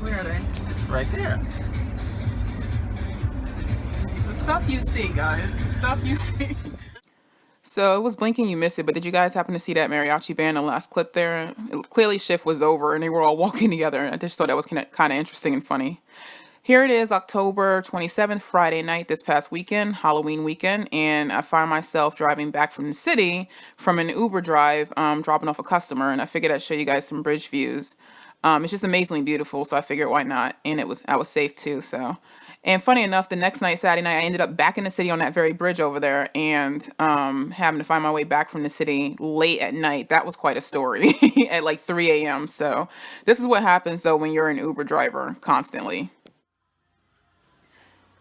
Where are they? Right there. The stuff you see, guys. The stuff you see. So it was blinking, you missed it, but did you guys happen to see that mariachi band in the last clip there? Clearly shift was over and they were all walking together. I just thought that was kind of interesting and funny. Here it is, October 27th, Friday night this past weekend, Halloween weekend, and I find myself driving back from the city from an Uber drive, dropping off a customer, and I figured I'd show you guys some bridge views. It's just amazingly beautiful, so I figured why not, and I was safe too, so. And funny enough, the next night, Saturday night, I ended up back in the city on that very bridge over there, and having to find my way back from the city late at night. That was quite a story at like 3 a.m. So this is what happens though when you're an Uber driver constantly.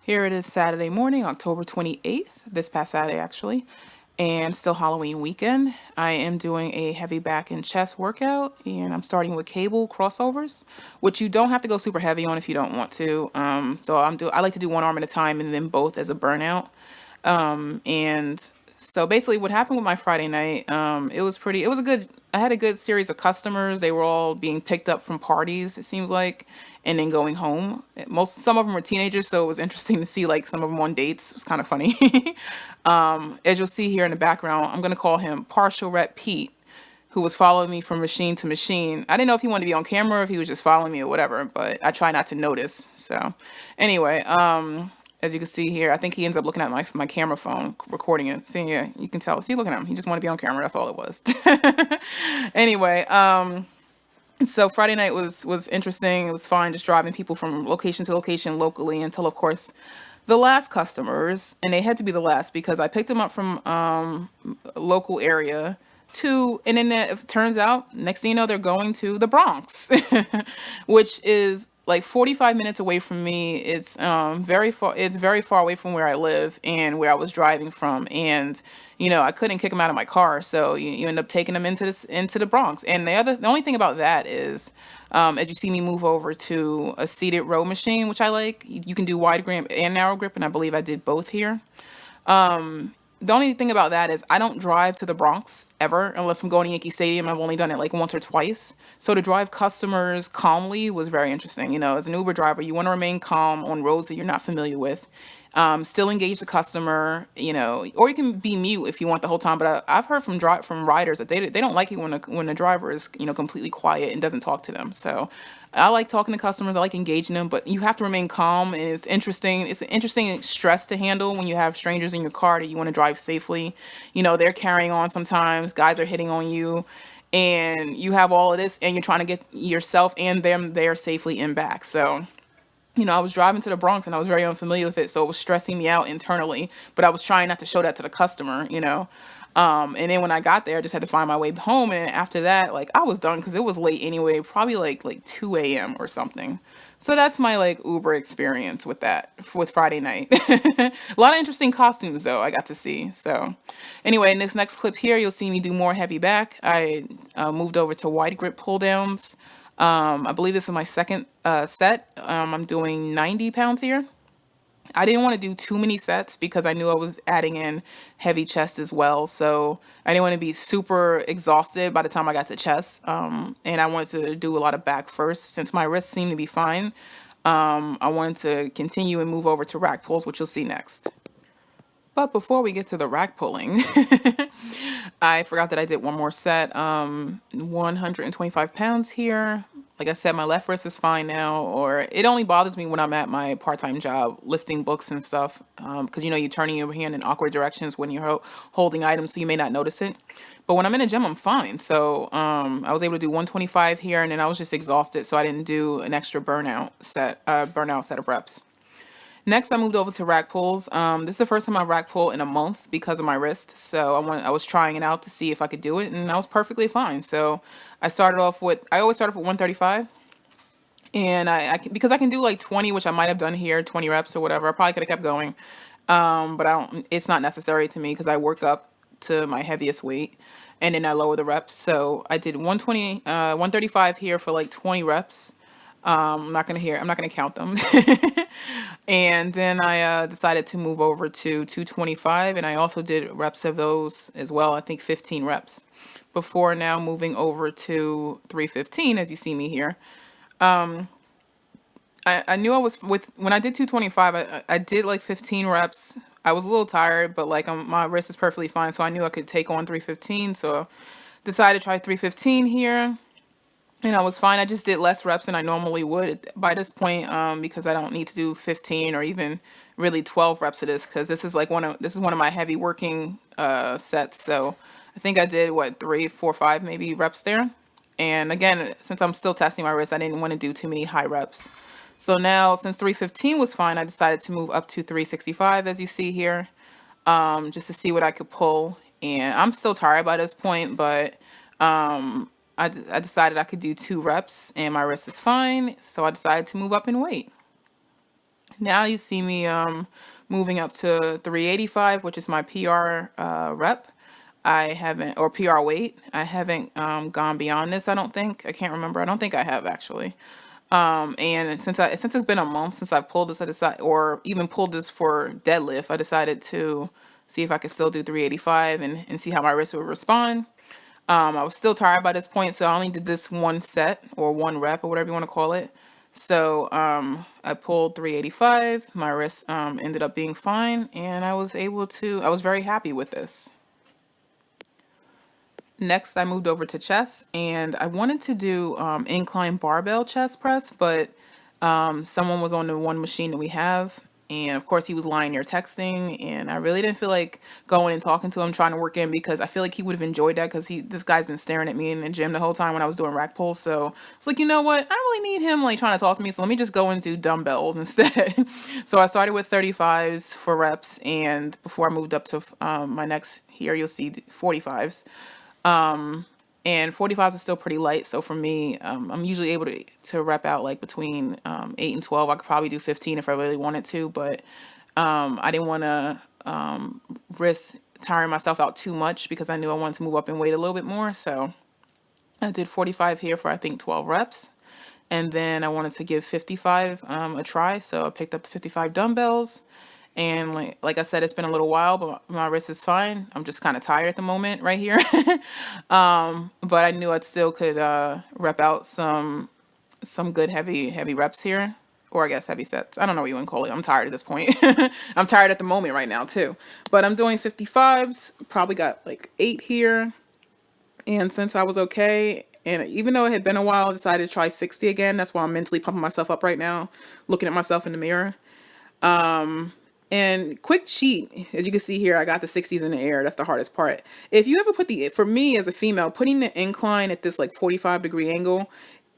Here it is Saturday morning, October 28th, this past Saturday actually, and still Halloween weekend. I am doing a heavy back and chest workout, and I'm starting with cable crossovers, which you don't have to go super heavy on if you don't want to. I like to do one arm at a time and then both as a burnout. And so basically what happened with my Friday night, it was a good, I had a good series of customers. They were all being picked up from parties, it seems like, and then going home. Some of them were teenagers, so it was interesting to see like some of them on dates. It was kind of funny. As you'll see here in the background, I'm going to call him Partial Rep Pete, who was following me from machine to machine. I didn't know if he wanted to be on camera or if he was just following me or whatever, but I try not to notice. So anyway, as you can see here, I think he ends up looking at my camera phone, recording it. See, yeah, you can tell. See, look at him. He just wanted to be on camera. That's all it was. Anyway, so Friday night was interesting. It was fun, just driving people from location to location locally until, of course, the last customers, and they had to be the last because I picked them up from a local area to, and then it turns out, next thing you know, they're going to the Bronx, which is like 45 minutes away from me. It's very far. It's very far away from where I live and where I was driving from, and I couldn't kick them out of my car, so you end up taking them into the Bronx. And the only thing about that is, as you see me move over to a seated row machine, which I like, you can do wide grip and narrow grip, and I believe I did both here. The only thing about that is I don't drive to the Bronx ever unless I'm going to Yankee Stadium. I've only done it like once or twice. So to drive customers calmly was very interesting. As an Uber driver, you want to remain calm on roads that you're not familiar with. Still engage the customer, or you can be mute if you want the whole time. But I've heard from riders that they don't like it when the driver is completely quiet and doesn't talk to them. So I like talking to customers. I like engaging them, but you have to remain calm. And it's interesting. It's an interesting stress to handle when you have strangers in your car that you want to drive safely. They're carrying on sometimes. Guys are hitting on you, and you have all of this, and you're trying to get yourself and them there safely and back. So I was driving to the Bronx and I was very unfamiliar with it, so it was stressing me out internally, but I was trying not to show that to the customer. And then when I got there, I just had to find my way home, and after that, like, I was done because it was late anyway, probably like 2 a.m. or something. So that's my like Uber experience with Friday night. A lot of interesting costumes though I got to see. So anyway, in this next clip here, you'll see me do more heavy back. I moved over to wide grip pull downs. I believe this is my second set. I'm doing 90 pounds here. I didn't want to do too many sets because I knew I was adding in heavy chest as well. So I didn't want to be super exhausted by the time I got to chest. And I wanted to do a lot of back first. Since my wrists seem to be fine, I wanted to continue and move over to rack pulls, which you'll see next. But before we get to the rack pulling, I forgot that I did one more set. 125 pounds here. Like I said, my left wrist is fine now, or it only bothers me when I'm at my part-time job lifting books and stuff. Because you're turning your hand in awkward directions when you're holding items, so you may not notice it. But when I'm in the gym, I'm fine. So I was able to do 125 here, and then I was just exhausted, so I didn't do an extra burnout set of reps. Next, I moved over to rack pulls. This is the first time I rack pull in a month because of my wrist. So I was trying it out to see if I could do it, and I was perfectly fine. So I always start off with 135, and because I can do like 20, which I might have done here, 20 reps or whatever. I probably could have kept going, but I don't. It's not necessary to me because I work up to my heaviest weight, and then I lower the reps. So I did 135 here for like 20 reps. I'm not gonna count them. And then I decided to move over to 225, and I also did reps of those as well. I think 15 reps before now moving over to 315, as you see me here. I knew I was with when I did 225. I did like 15 reps. I was a little tired, but like my wrist is perfectly fine, so I knew I could take on 315. So decided to try 315 here. And I was fine. I just did less reps than I normally would by this point, because I don't need to do 15 or even really 12 reps of this because this is one of my heavy working sets. So I think I did what 3, 4, 5 maybe reps there. And again, since I'm still testing my wrist, I didn't want to do too many high reps. So now, since 315 was fine, I decided to move up to 365, as you see here, just to see what I could pull. And I'm still tired by this point, but I decided I could do 2 reps and my wrist is fine. So I decided to move up in weight. Now you see me moving up to 385, which is my PR rep. I haven't, or PR weight. I haven't gone beyond this, I don't think. I can't remember. I don't think I have actually. And since it's been a month since I've pulled this, I decided, or even pulled this for deadlift, I decided to see if I could still do 385 and see how my wrist would respond. I was still tired by this point, so I only did this one set or one rep or whatever you want to call it. So I pulled 385. My wrist ended up being fine, and I was very happy with this. Next, I moved over to chest, and I wanted to do incline barbell chest press, but someone was on the one machine that we have, and of course he was lying there texting, and I really didn't feel like going and talking to him, trying to work in, because I feel like he would have enjoyed that, because this guy's been staring at me in the gym the whole time when I was doing rack pulls. So it's like, you know what? I don't really need him like trying to talk to me, so let me just go and do dumbbells instead. So I started with 35s for reps, and before I moved up to my next here, you'll see 45s. Um, and 45s is still pretty light. So for me, I'm usually able to rep out like between 8 and 12. I could probably do 15 if I really wanted to, but I didn't want to risk tiring myself out too much because I knew I wanted to move up in weight a little bit more. So I did 45 here for I think 12 reps. And then I wanted to give 55 a try. So I picked up the 55 dumbbells. And like I said, it's been a little while, but my wrist is fine. I'm just kind of tired at the moment right here. But I knew I still could rep out some good heavy reps here. Or I guess heavy sets. I don't know what you want to call it. I'm tired at this point. I'm tired at the moment right now too. But I'm doing 55s. Probably got like 8 here. And since I was okay, and even though it had been a while, I decided to try 60 again. That's why I'm mentally pumping myself up right now, looking at myself in the mirror. Um, and quick cheat, as you can see here, I got the 60s in the air. That's the hardest part. If you ever for me as a female, putting the incline at this like 45-degree angle,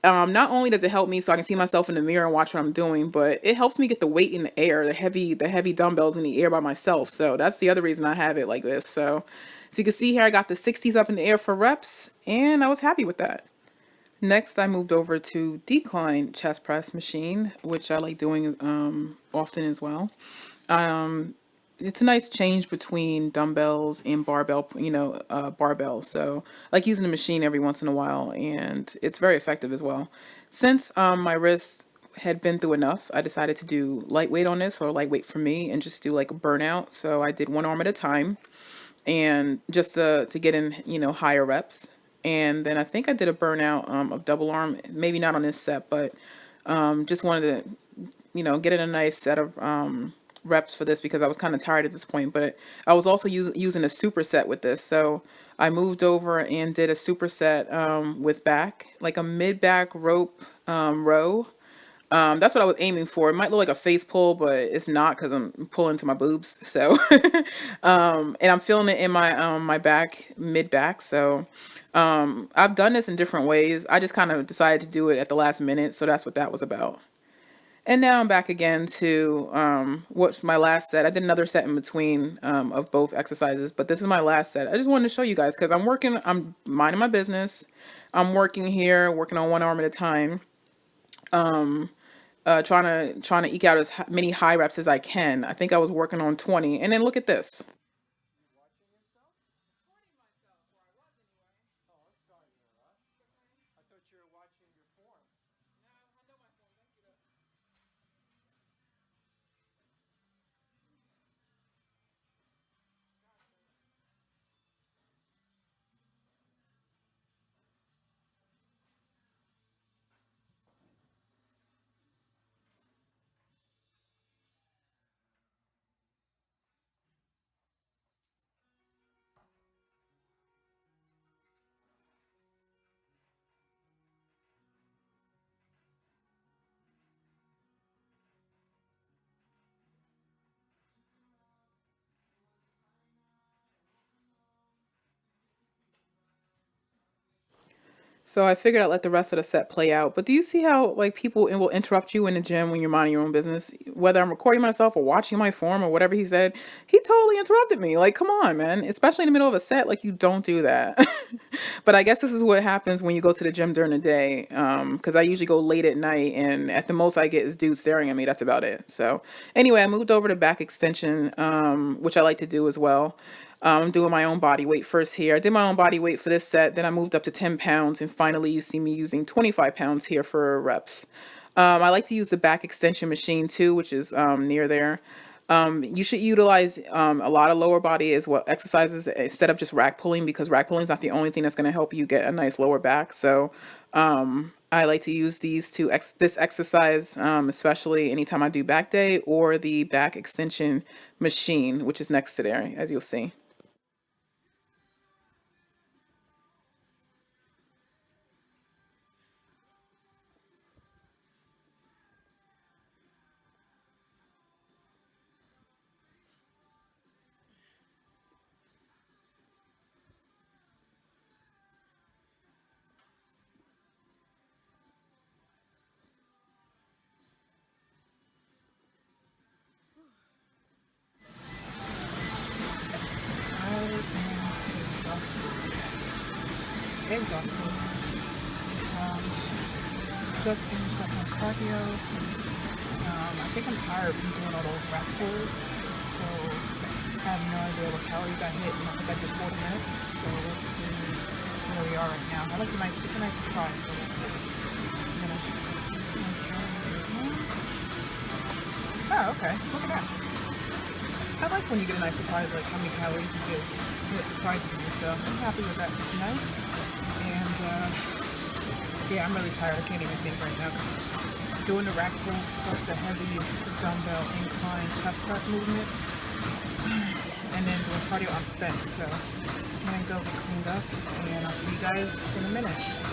not only does it help me so I can see myself in the mirror and watch what I'm doing, but it helps me get the weight in the air, the heavy dumbbells in the air by myself. So that's the other reason I have it like this. So you can see here, I got the 60s up in the air for reps, and I was happy with that. Next, I moved over to decline chest press machine, which I like doing often as well. Um, it's a nice change between dumbbells and barbell. So I like using the machine every once in a while, and it's very effective as well. Since my wrist had been through enough, I decided to do lightweight on this, or lightweight for me, and just do like a burnout. So I did one arm at a time, and just to get in, higher reps. And then I think I did a burnout of double arm, maybe not on this set, but just wanted to, get in a nice set of reps for this because I was kind of tired at this point. But I was also using a superset with this. So I moved over and did a superset with back, like a mid back rope row. That's what I was aiming for. It might look like a face pull, but it's not because I'm pulling to my boobs. So, and I'm feeling it in my back, mid back. So, I've done this in different ways. I just kind of decided to do it at the last minute. So that's what that was about. And now I'm back again to what's my last set. I did another set in between of both exercises, but this is my last set. I just wanted to show you guys because I'm minding my business. I'm working here, working on one arm at a time. Um, trying to eke out as many high reps as I can. I think I was working on 20, and then look at this. So I figured I'd let the rest of the set play out. But do you see how like people will interrupt you in the gym when you're minding your own business? Whether I'm recording myself or watching my form or whatever he said, he totally interrupted me. Like, come on, man. Especially in the middle of a set, like you don't do that. But I guess this is what happens when you go to the gym during the day. Because I usually go late at night and at the most I get is dudes staring at me. That's about it. So anyway, I moved over to back extension, which I like to do as well. I'm doing my own body weight first here. I did my own body weight for this set, then I moved up to 10 pounds, and finally you see me using 25 pounds here for reps. I like to use the back extension machine too, which is near there. You should utilize a lot of lower body as well exercises instead of just rack pulling, because rack pulling is not the only thing that's going to help you get a nice lower back. So I like to use these to this exercise, especially anytime I do back day, or the back extension machine, which is next to there, as you'll see. I am exhausted. Exhausted. Um, just finished up my cardio. I think I'm tired from doing all those rack pulls. So I have no idea what calories I hit, and I think I did 40 minutes. So let's see where we are right now. I like it's a nice surprise. So let's see. I'm gonna, oh, okay. Look at that. I like when you get a nice surprise, like how many calories you did. It surprises you, so I'm happy with that tonight. And yeah, I'm really tired. I can't even think right now. Doing the rack pulls plus the heavy dumbbell incline chest press movement, and then doing cardio, I'm spent. So I'm gonna go get cleaned up, and I'll see you guys in a minute.